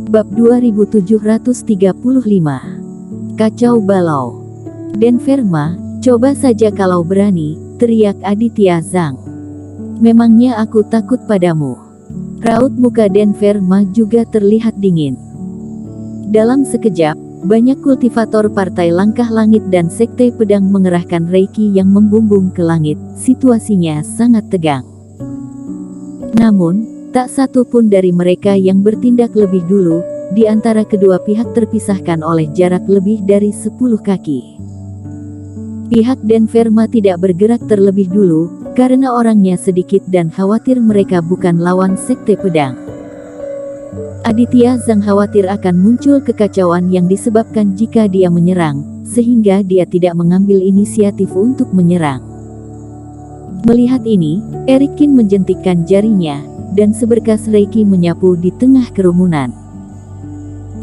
Bab 2735. Kacau balau. Denverma, coba saja kalau berani, teriak Aditya Zhang. Memangnya aku takut padamu? Raut muka Denverma juga terlihat dingin. Dalam sekejap, banyak kultivator Partai Langkah Langit dan Sekte Pedang mengerahkan Reiki yang membumbung ke langit. Situasinya sangat tegang. Namun, tak satu pun dari mereka yang bertindak lebih dulu. Di antara kedua pihak terpisahkan oleh jarak lebih dari 10 kaki. Pihak Denverma tidak bergerak terlebih dulu, karena orangnya sedikit dan khawatir mereka bukan lawan Sekte Pedang. Aditya Zhang khawatir akan muncul kekacauan yang disebabkan jika dia menyerang, sehingga dia tidak mengambil inisiatif untuk menyerang. Melihat ini, Erikin menjentikkan jarinya, dan seberkas Reiki menyapu di tengah kerumunan.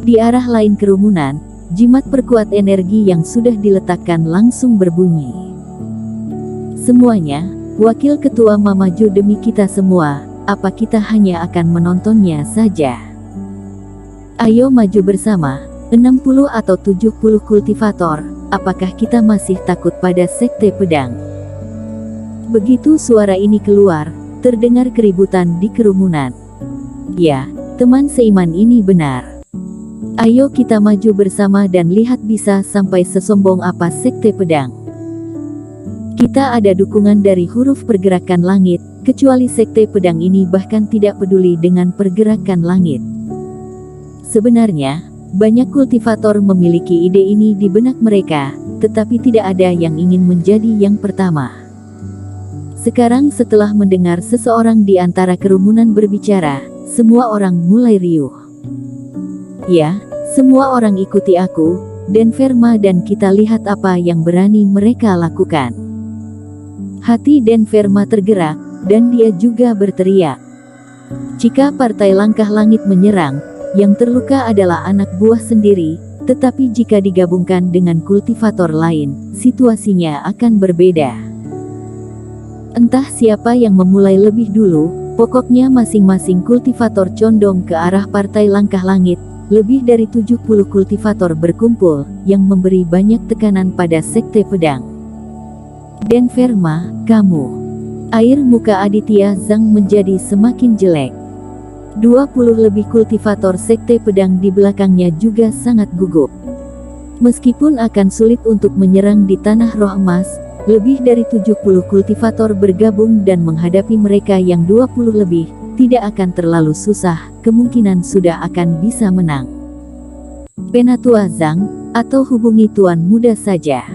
Di arah lain kerumunan, jimat perkuat energi yang sudah diletakkan langsung berbunyi. Semuanya, wakil ketua memaju demi kita semua, apa kita hanya akan menontonnya saja? Ayo maju bersama, 60 atau 70 kultivator, apakah kita masih takut pada Sekte Pedang? Begitu suara ini keluar, terdengar keributan di kerumunan. Ya, teman seiman ini benar. Ayo kita maju bersama dan lihat bisa sampai sesombong apa Sekte Pedang. Kita ada dukungan dari huruf pergerakan langit, kecuali Sekte Pedang ini bahkan tidak peduli dengan pergerakan langit. Sebenarnya, banyak kultivator memiliki ide ini di benak mereka, tetapi tidak ada yang ingin menjadi yang pertama. Sekarang setelah mendengar seseorang di antara kerumunan berbicara, semua orang mulai riuh. Ya, semua orang ikuti aku, Denverma, dan kita lihat apa yang berani mereka lakukan. Hati Denverma tergerak, dan dia juga berteriak. Jika Partai Langkah Langit menyerang, yang terluka adalah anak buah sendiri, tetapi jika digabungkan dengan kultivator lain, situasinya akan berbeda. Entah siapa yang memulai lebih dulu, pokoknya masing-masing kultivator condong ke arah Partai Langkah Langit. Lebih dari 70 kultivator berkumpul, yang memberi banyak tekanan pada Sekte Pedang. Denverma, kamu. Air muka Aditya Zhang menjadi semakin jelek. 20 lebih kultivator Sekte Pedang di belakangnya juga sangat gugup. Meskipun akan sulit untuk menyerang di Tanah Roh Emas, lebih dari 70 kultivator bergabung dan menghadapi mereka yang 20 lebih, tidak akan terlalu susah, kemungkinan sudah akan bisa menang. Penatua Zhang, atau hubungi Tuan Muda saja.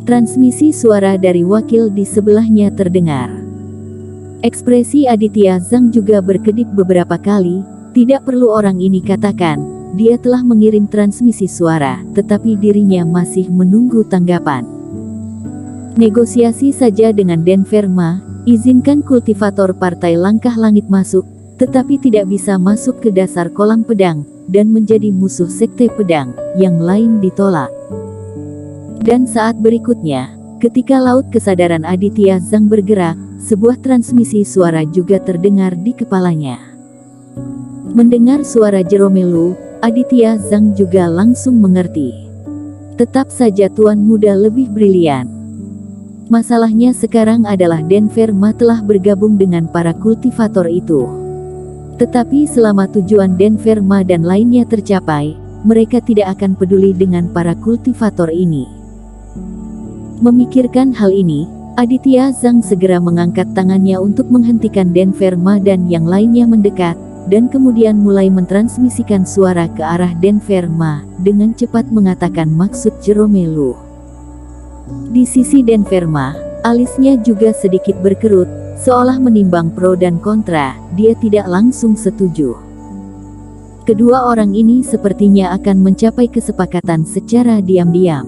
Transmisi suara dari wakil di sebelahnya terdengar. Ekspresi Aditya Zhang juga berkedip beberapa kali, tidak perlu orang ini katakan, dia telah mengirim transmisi suara, tetapi dirinya masih menunggu tanggapan. Negosiasi saja dengan Denverma, izinkan kultivator Partai Langkah Langit masuk, tetapi tidak bisa masuk ke dasar kolam pedang, dan menjadi musuh Sekte Pedang, yang lain ditolak. Dan saat berikutnya, ketika laut kesadaran Aditya Zhang bergerak, sebuah transmisi suara juga terdengar di kepalanya. Mendengar suara Jeromelu, Aditya Zhang juga langsung mengerti. Tetap saja Tuan Muda lebih brilian. Masalahnya sekarang adalah Denverma telah bergabung dengan para kultivator itu. Tetapi selama tujuan Denverma dan lainnya tercapai, mereka tidak akan peduli dengan para kultivator ini. Memikirkan hal ini, Aditya Zhang segera mengangkat tangannya untuk menghentikan Denverma dan yang lainnya mendekat, dan kemudian mulai mentransmisikan suara ke arah Denverma, dengan cepat mengatakan maksud Jeromelu. Di sisi Denverma, alisnya juga sedikit berkerut, seolah menimbang pro dan kontra, dia tidak langsung setuju. Kedua orang ini sepertinya akan mencapai kesepakatan secara diam-diam.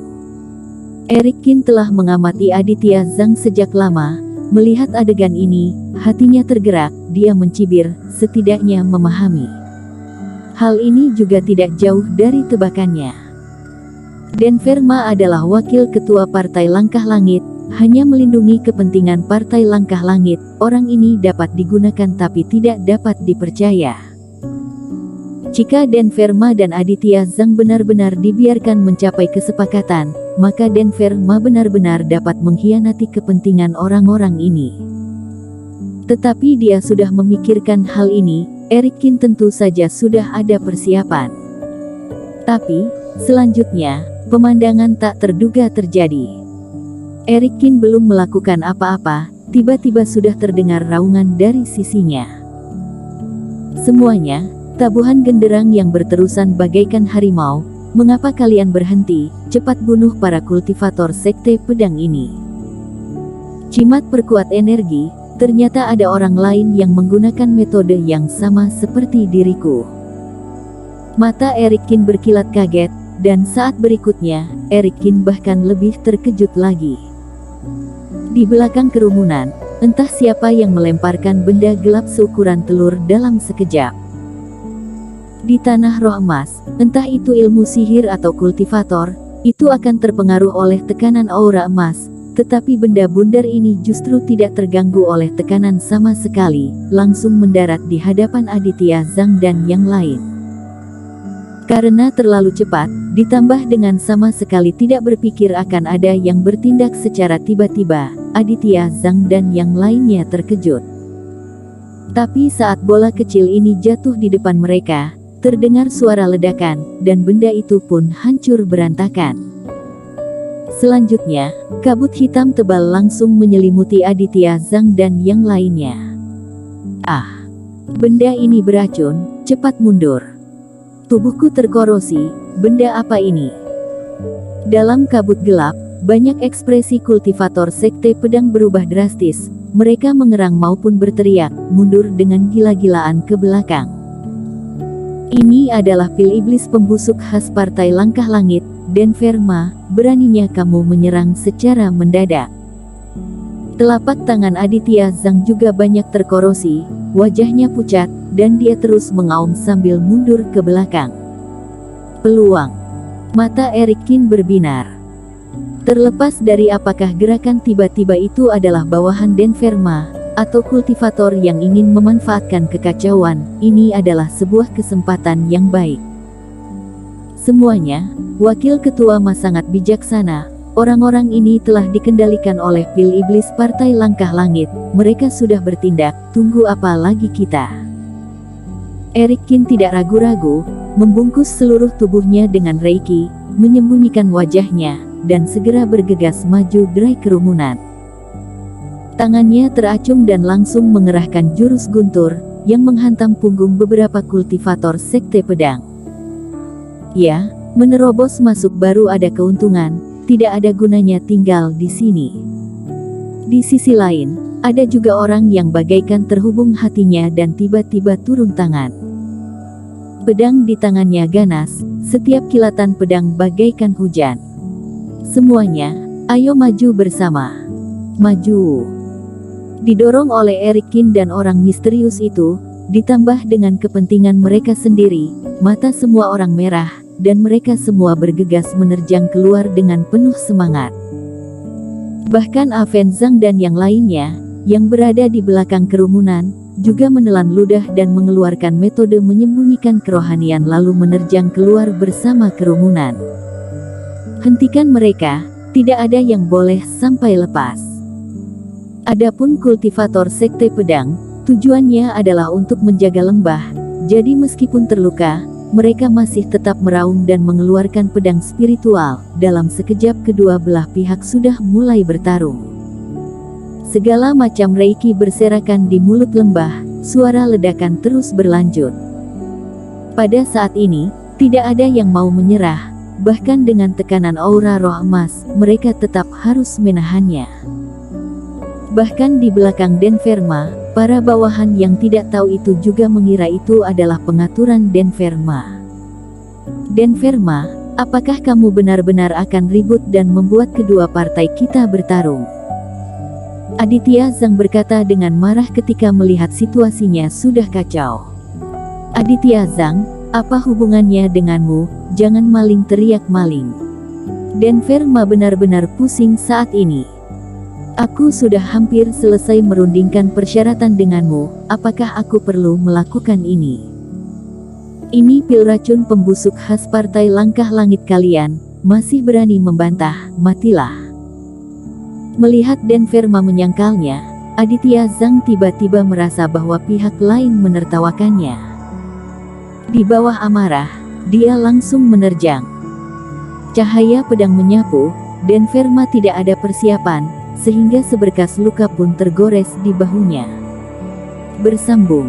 Erikin telah mengamati Aditya Zhang sejak lama, melihat adegan ini, hatinya tergerak, dia mencibir, setidaknya memahami. Hal ini juga tidak jauh dari tebakannya. Denverma adalah wakil ketua Partai Langkah Langit, hanya melindungi kepentingan Partai Langkah Langit, orang ini dapat digunakan tapi tidak dapat dipercaya. Jika Denverma dan Aditya Zhang benar-benar dibiarkan mencapai kesepakatan, maka Denverma benar-benar dapat mengkhianati kepentingan orang-orang ini. Tetapi dia sudah memikirkan hal ini, Eric Kin tentu saja sudah ada persiapan. Tapi, selanjutnya, pemandangan tak terduga terjadi. Eric Kin belum melakukan apa-apa, tiba-tiba sudah terdengar raungan dari sisinya. Semuanya, tabuhan genderang yang berterusan bagaikan harimau. Mengapa kalian berhenti? Cepat bunuh para kultivator sekte pedang ini. Jimat perkuat energi, ternyata ada orang lain yang menggunakan metode yang sama seperti diriku. Mata Eric Kin berkilat kaget, dan saat berikutnya, Eric Kin bahkan lebih terkejut lagi. Di belakang kerumunan, entah siapa yang melemparkan benda gelap seukuran telur dalam sekejap. Di tanah roh emas, entah itu ilmu sihir atau kultivator, itu akan terpengaruh oleh tekanan aura emas, tetapi benda bundar ini justru tidak terganggu oleh tekanan sama sekali, langsung mendarat di hadapan Aditya Zhang dan yang lain. Karena terlalu cepat, ditambah dengan sama sekali tidak berpikir akan ada yang bertindak secara tiba-tiba, Aditya Zhang dan yang lainnya terkejut. Tapi saat bola kecil ini jatuh di depan mereka, terdengar suara ledakan, dan benda itu pun hancur berantakan. Selanjutnya, kabut hitam tebal langsung menyelimuti Aditya Zhang dan yang lainnya. Ah, benda ini beracun, cepat mundur. Tubuhku terkorosi, benda apa ini? Dalam kabut gelap, banyak ekspresi kultivator sekte pedang berubah drastis, mereka mengerang maupun berteriak, mundur dengan gila-gilaan ke belakang. Ini adalah pil iblis pembusuk khas Partai Langkah Langit, Denverma, beraninya kamu menyerang secara mendadak. Telapak tangan Aditya Zhang juga banyak terkorosi, wajahnya pucat, dan dia terus mengaum sambil mundur ke belakang. Peluang. Mata Eric Kin berbinar. Terlepas dari apakah gerakan tiba-tiba itu adalah bawahan Denverma, atau kultivator yang ingin memanfaatkan kekacauan, ini adalah sebuah kesempatan yang baik. Semuanya, Wakil Ketua Ma sangat bijaksana, orang-orang ini telah dikendalikan oleh pil iblis Partai Langkah Langit, mereka sudah bertindak, tunggu apa lagi kita? Eric Kin tidak ragu-ragu, membungkus seluruh tubuhnya dengan reiki, menyembunyikan wajahnya, dan segera bergegas maju dari kerumunan. Tangannya teracung dan langsung mengerahkan jurus guntur, yang menghantam punggung beberapa kultivator sekte pedang. Ya, menerobos masuk baru ada keuntungan, tidak ada gunanya tinggal di sini. Di sisi lain, ada juga orang yang bagaikan terhubung hatinya dan tiba-tiba turun tangan. Pedang di tangannya ganas, setiap kilatan pedang bagaikan hujan. Semuanya, ayo maju bersama. Maju. Didorong oleh Eric Kin dan orang misterius itu, ditambah dengan kepentingan mereka sendiri, mata semua orang merah, dan mereka semua bergegas menerjang keluar dengan penuh semangat. Bahkan Aven Zhang dan yang lainnya, yang berada di belakang kerumunan, juga menelan ludah dan mengeluarkan metode menyembunyikan kerohanian lalu menerjang keluar bersama kerumunan. Hentikan mereka, tidak ada yang boleh sampai lepas. Adapun kultivator sekte pedang, tujuannya adalah untuk menjaga lembah, jadi meskipun terluka, mereka masih tetap meraung dan mengeluarkan pedang spiritual. Dalam sekejap kedua belah pihak sudah mulai bertarung. Segala macam reiki berserakan di mulut lembah, suara ledakan terus berlanjut. Pada saat ini, tidak ada yang mau menyerah, bahkan dengan tekanan aura roh emas, mereka tetap harus menahannya. Bahkan di belakang Denverma, para bawahan yang tidak tahu itu juga mengira itu adalah pengaturan Denverma. Denverma, apakah kamu benar-benar akan ribut dan membuat kedua partai kita bertarung? Aditya Zhang berkata dengan marah ketika melihat situasinya sudah kacau. Aditya Zhang, apa hubungannya denganmu? Jangan maling, teriak maling. Denverma benar-benar pusing saat ini. Aku sudah hampir selesai merundingkan persyaratan denganmu, apakah aku perlu melakukan ini? Ini pil racun pembusuk khas partai langkah langit kalian, masih berani membantah, matilah. Melihat Denverma menyangkalnya, Aditya Zhang tiba-tiba merasa bahwa pihak lain menertawakannya. Di bawah amarah, dia langsung menerjang. Cahaya pedang menyapu, Denverma tidak ada persiapan, sehingga seberkas luka pun tergores di bahunya. Bersambung.